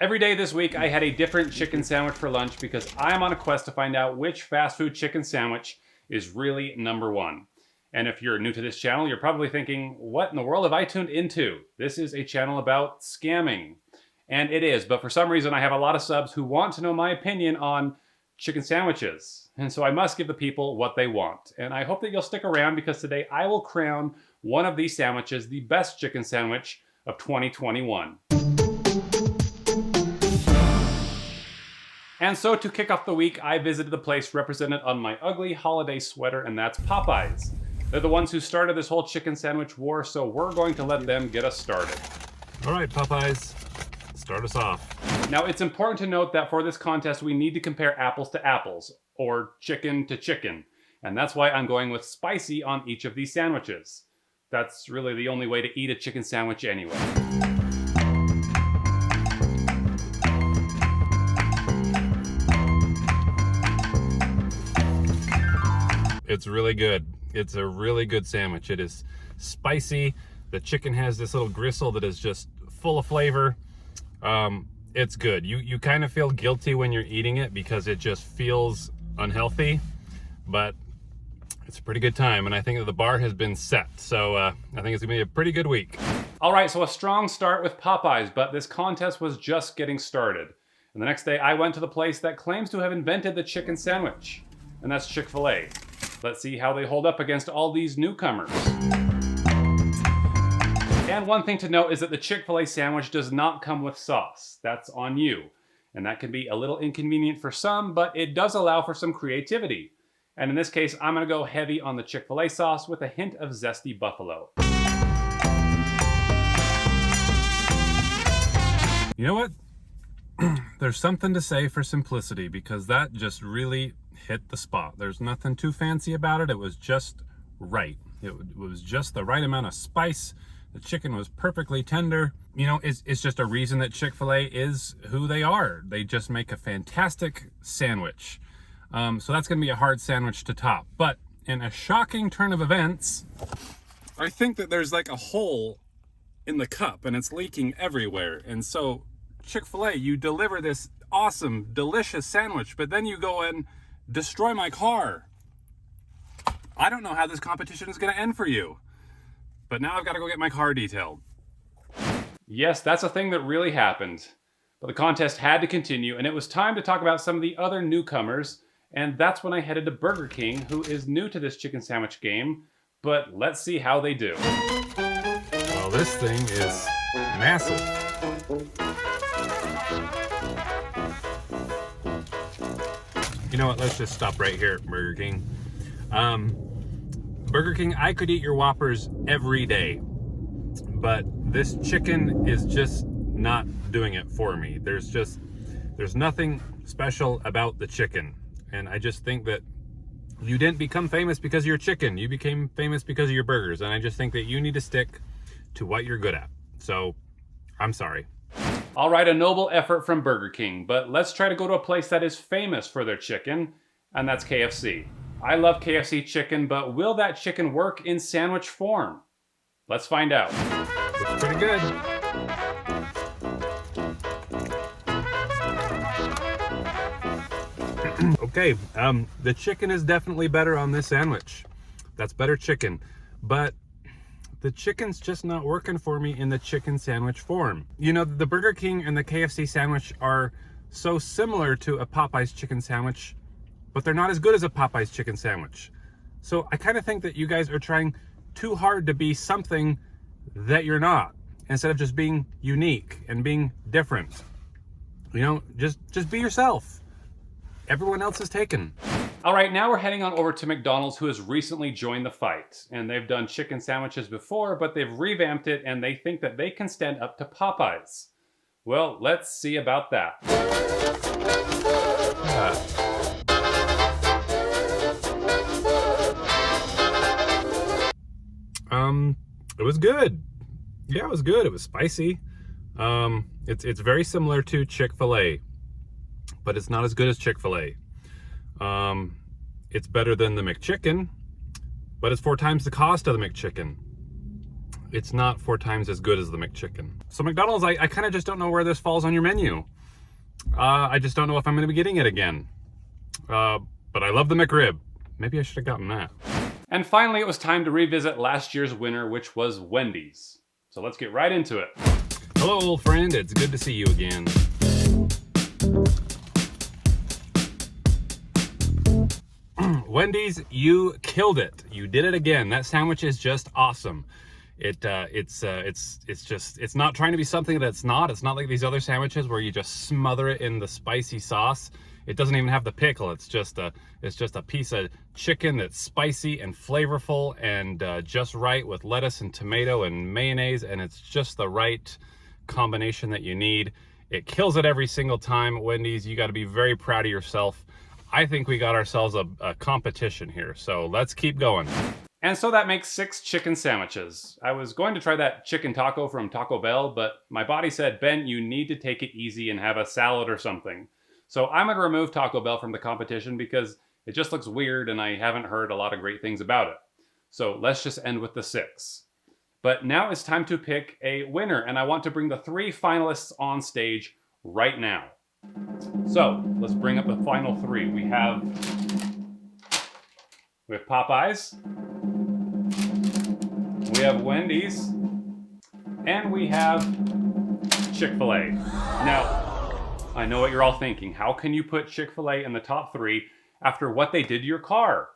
Every day this week, I had a different chicken sandwich for lunch because I'm on a quest to find out which fast food chicken sandwich is really number one. And if you're new to this channel, you're probably thinking, what in the world have I tuned into? This is a channel about scamming. And it is, but for some reason I have a lot of subs who want to know my opinion on chicken sandwiches. And so I must give the people what they want. And I hope that you'll stick around because today I will crown one of these sandwiches the best chicken sandwich of 2021. And so to kick off the week, I visited the place represented on my ugly holiday sweater, and that's Popeyes. They're the ones who started this whole chicken sandwich war, so we're going to let them get us started. All right, Popeyes, start us off. Now, it's important to note that for this contest, we need to compare apples to apples, or chicken to chicken. And that's why I'm going with spicy on each of these sandwiches. That's really the only way to eat a chicken sandwich anyway. It's really good. It's a really good sandwich. It is spicy. The chicken has this little gristle that is just full of flavor. It's good. You kind of feel guilty when you're eating it because it just feels unhealthy, but it's a pretty good time, and I think that the bar has been set, so I think it's gonna be a pretty good week. All right, so a strong start with Popeyes, but this contest was just getting started. And the next day, I went to the place that claims to have invented the chicken sandwich, and that's Chick-Fil-A. Let's see how they hold up against all these newcomers. And one thing to note is that the Chick-fil-A sandwich does not come with sauce. That's on you. And that can be a little inconvenient for some, but it does allow for some creativity. And in this case, I'm gonna go heavy on the Chick-fil-A sauce with a hint of zesty buffalo. You know what? There's something to say for simplicity, because that just really hit the spot. There's nothing too fancy about it. It was just right. It was just the right amount of spice. The chicken was perfectly tender. You know, it's just a reason that Chick-fil-A is who they are. They just make a fantastic sandwich. So that's gonna be a hard sandwich to top. But in a shocking turn of events, I think that there's like a hole in the cup and it's leaking everywhere. And so Chick-fil-A, you deliver this awesome, delicious sandwich, but then you go and destroy my car. I don't know how this competition is gonna end for you, but now I've got to go get my car detailed. Yes, that's a thing that really happened. But the contest had to continue, and it was time to talk about some of the other newcomers, and that's when I headed to Burger King, who is new to this chicken sandwich game, but let's see how they do. Well, this thing is massive. You know what, let's just stop right here at Burger King. Burger King, I could eat your Whoppers every day, but this chicken is just not doing it for me. There's nothing special about the chicken. And I just think that you didn't become famous because of your chicken. You became famous because of your burgers. And I just think that you need to stick to what you're good at. So, I'm sorry. All right, a noble effort from Burger King, but let's try to go to a place that is famous for their chicken, and that's KFC. I love KFC chicken, but will that chicken work in sandwich form? Let's find out. Looks pretty good. Okay, the chicken is definitely better on this sandwich. That's better chicken, but the chicken's just not working for me in the chicken sandwich form. You know, the Burger King and the KFC sandwich are so similar to a Popeyes chicken sandwich, but they're not as good as a Popeyes chicken sandwich. So I kind of think that you guys are trying too hard to be something that you're not, instead of just being unique and being different. You know, just be yourself. Everyone else is taken. All right, now we're heading on over to McDonald's, who has recently joined the fight. And they've done chicken sandwiches before, but they've revamped it and they think that they can stand up to Popeyes. Well, let's see about that. It was good. Yeah, it was good. It was spicy. It's very similar to Chick-fil-A, but it's not as good as Chick-fil-A. It's better than the McChicken, but it's 4 times the cost of the McChicken. it's not 4 times as good as the McChicken. So McDonald's, I kind of just don't know where this falls on your menu. I just don't know if I'm going to be getting it again. But I love the McRib. Maybe I should have gotten that. And finally, it was time to revisit last year's winner, which was Wendy's. So let's get right into it. Hello, old friend. It's good to see you again. Wendy's, you killed it. You did it again. That sandwich is just awesome. It's not trying to be something that it's not. It's not like these other sandwiches where you just smother it in the spicy sauce. It doesn't even have the pickle. It's just a piece of chicken that's spicy and flavorful and just right with lettuce and tomato and mayonnaise, and it's just the right combination that you need. It kills it every single time. Wendy's, you got to be very proud of yourself. I think we got ourselves a competition here, so let's keep going. And so that makes 6 chicken sandwiches. I was going to try that chicken taco from Taco Bell, but my body said, Ben, you need to take it easy and have a salad or something. So I'm going to remove Taco Bell from the competition because it just looks weird and I haven't heard a lot of great things about it. So let's just end with the 6. But now it's time to pick a winner, and I want to bring the 3 finalists on stage right now. So let's bring up the final 3. We have Popeyes, we have Wendy's, and we have Chick-Fil-A. Now, I know what you're all thinking. How can you put Chick-fil-A in the top 3 after what they did to your car?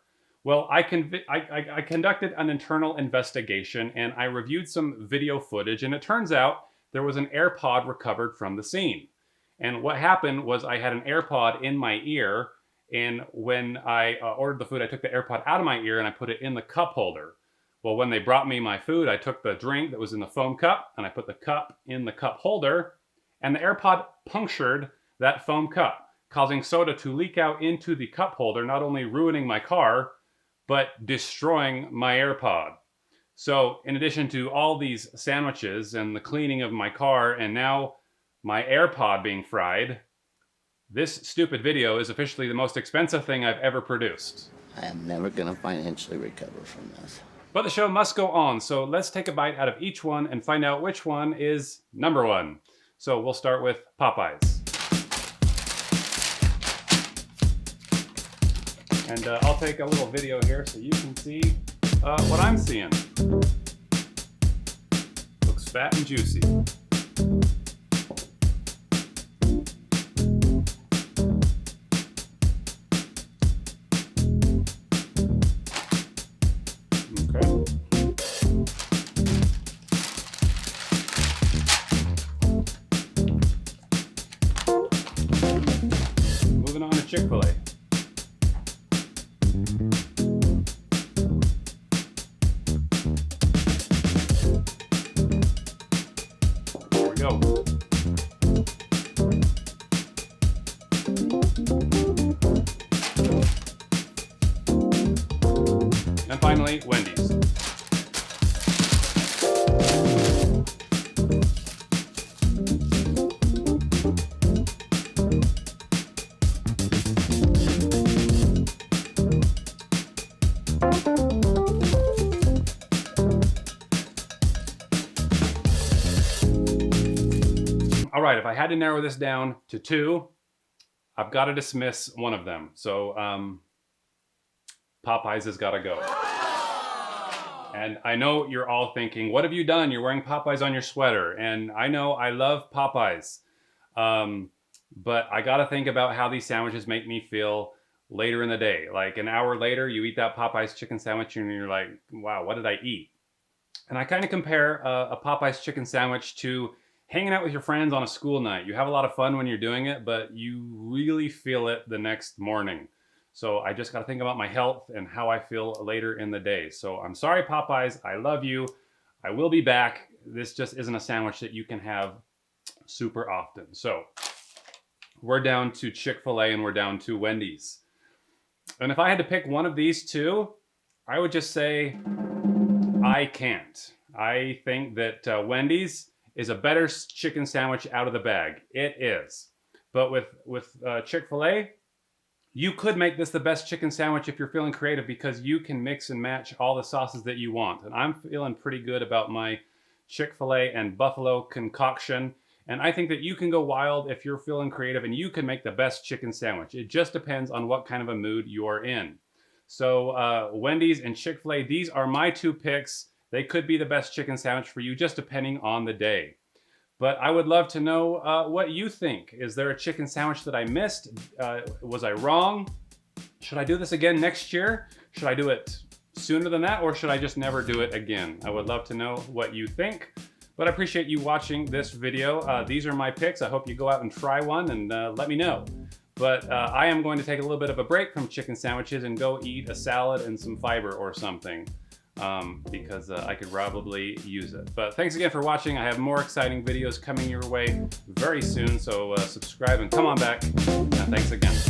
Well, I conducted an internal investigation and I reviewed some video footage, and it turns out there was an AirPod recovered from the scene. And what happened was I had an AirPod in my ear, and when I ordered the food, I took the AirPod out of my ear and I put it in the cup holder. Well, when they brought me my food, I took the drink that was in the foam cup and I put the cup in the cup holder, and the AirPod punctured that foam cup, causing soda to leak out into the cup holder, not only ruining my car, but destroying my AirPod. So in addition to all these sandwiches and the cleaning of my car and now my AirPod being fried, this stupid video is officially the most expensive thing I've ever produced. I am never going to financially recover from this. But the show must go on, so let's take a bite out of each one and find out which one is number 1. So we'll start with Popeyes. And I'll take a little video here so you can see what I'm seeing. Looks fat and juicy. Moving on to Chick-fil-A. Here we go. And finally, Wendy's. All right, if I had to narrow this down to 2, I've got to dismiss one of them. So Popeyes has got to go. And I know you're all thinking, what have you done? You're wearing Popeyes on your sweater. And I know I love Popeyes. But I got to think about how these sandwiches make me feel later in the day. Like an hour later, you eat that Popeyes chicken sandwich and you're like, wow, what did I eat? And I kind of compare a Popeyes chicken sandwich to hanging out with your friends on a school night. You have a lot of fun when you're doing it, but you really feel it the next morning. So I just got to think about my health and how I feel later in the day. So I'm sorry, Popeyes. I love you. I will be back. This just isn't a sandwich that you can have super often. So we're down to Chick-fil-A and we're down to Wendy's. And if I had to pick one of these 2, I would just say I can't. I think that Wendy's is a better chicken sandwich out of the bag. It is. But with Chick-fil-A, you could make this the best chicken sandwich if you're feeling creative because you can mix and match all the sauces that you want. And I'm feeling pretty good about my Chick-fil-A and buffalo concoction. And I think that you can go wild if you're feeling creative and you can make the best chicken sandwich. It just depends on what kind of a mood you're in. So Wendy's and Chick-fil-A, these are my two picks. They could be the best chicken sandwich for you just depending on the day. But I would love to know what you think. Is there a chicken sandwich that I missed? Was I wrong? Should I do this again next year? Should I do it sooner than that, or should I just never do it again? I would love to know what you think. But I appreciate you watching this video. These are my picks. I hope you go out and try one and let me know. But I am going to take a little bit of a break from chicken sandwiches and go eat a salad and some fiber or something. Because I could probably use it. But thanks again for watching. I have more exciting videos coming your way very soon, so subscribe and come on back. Thanks again.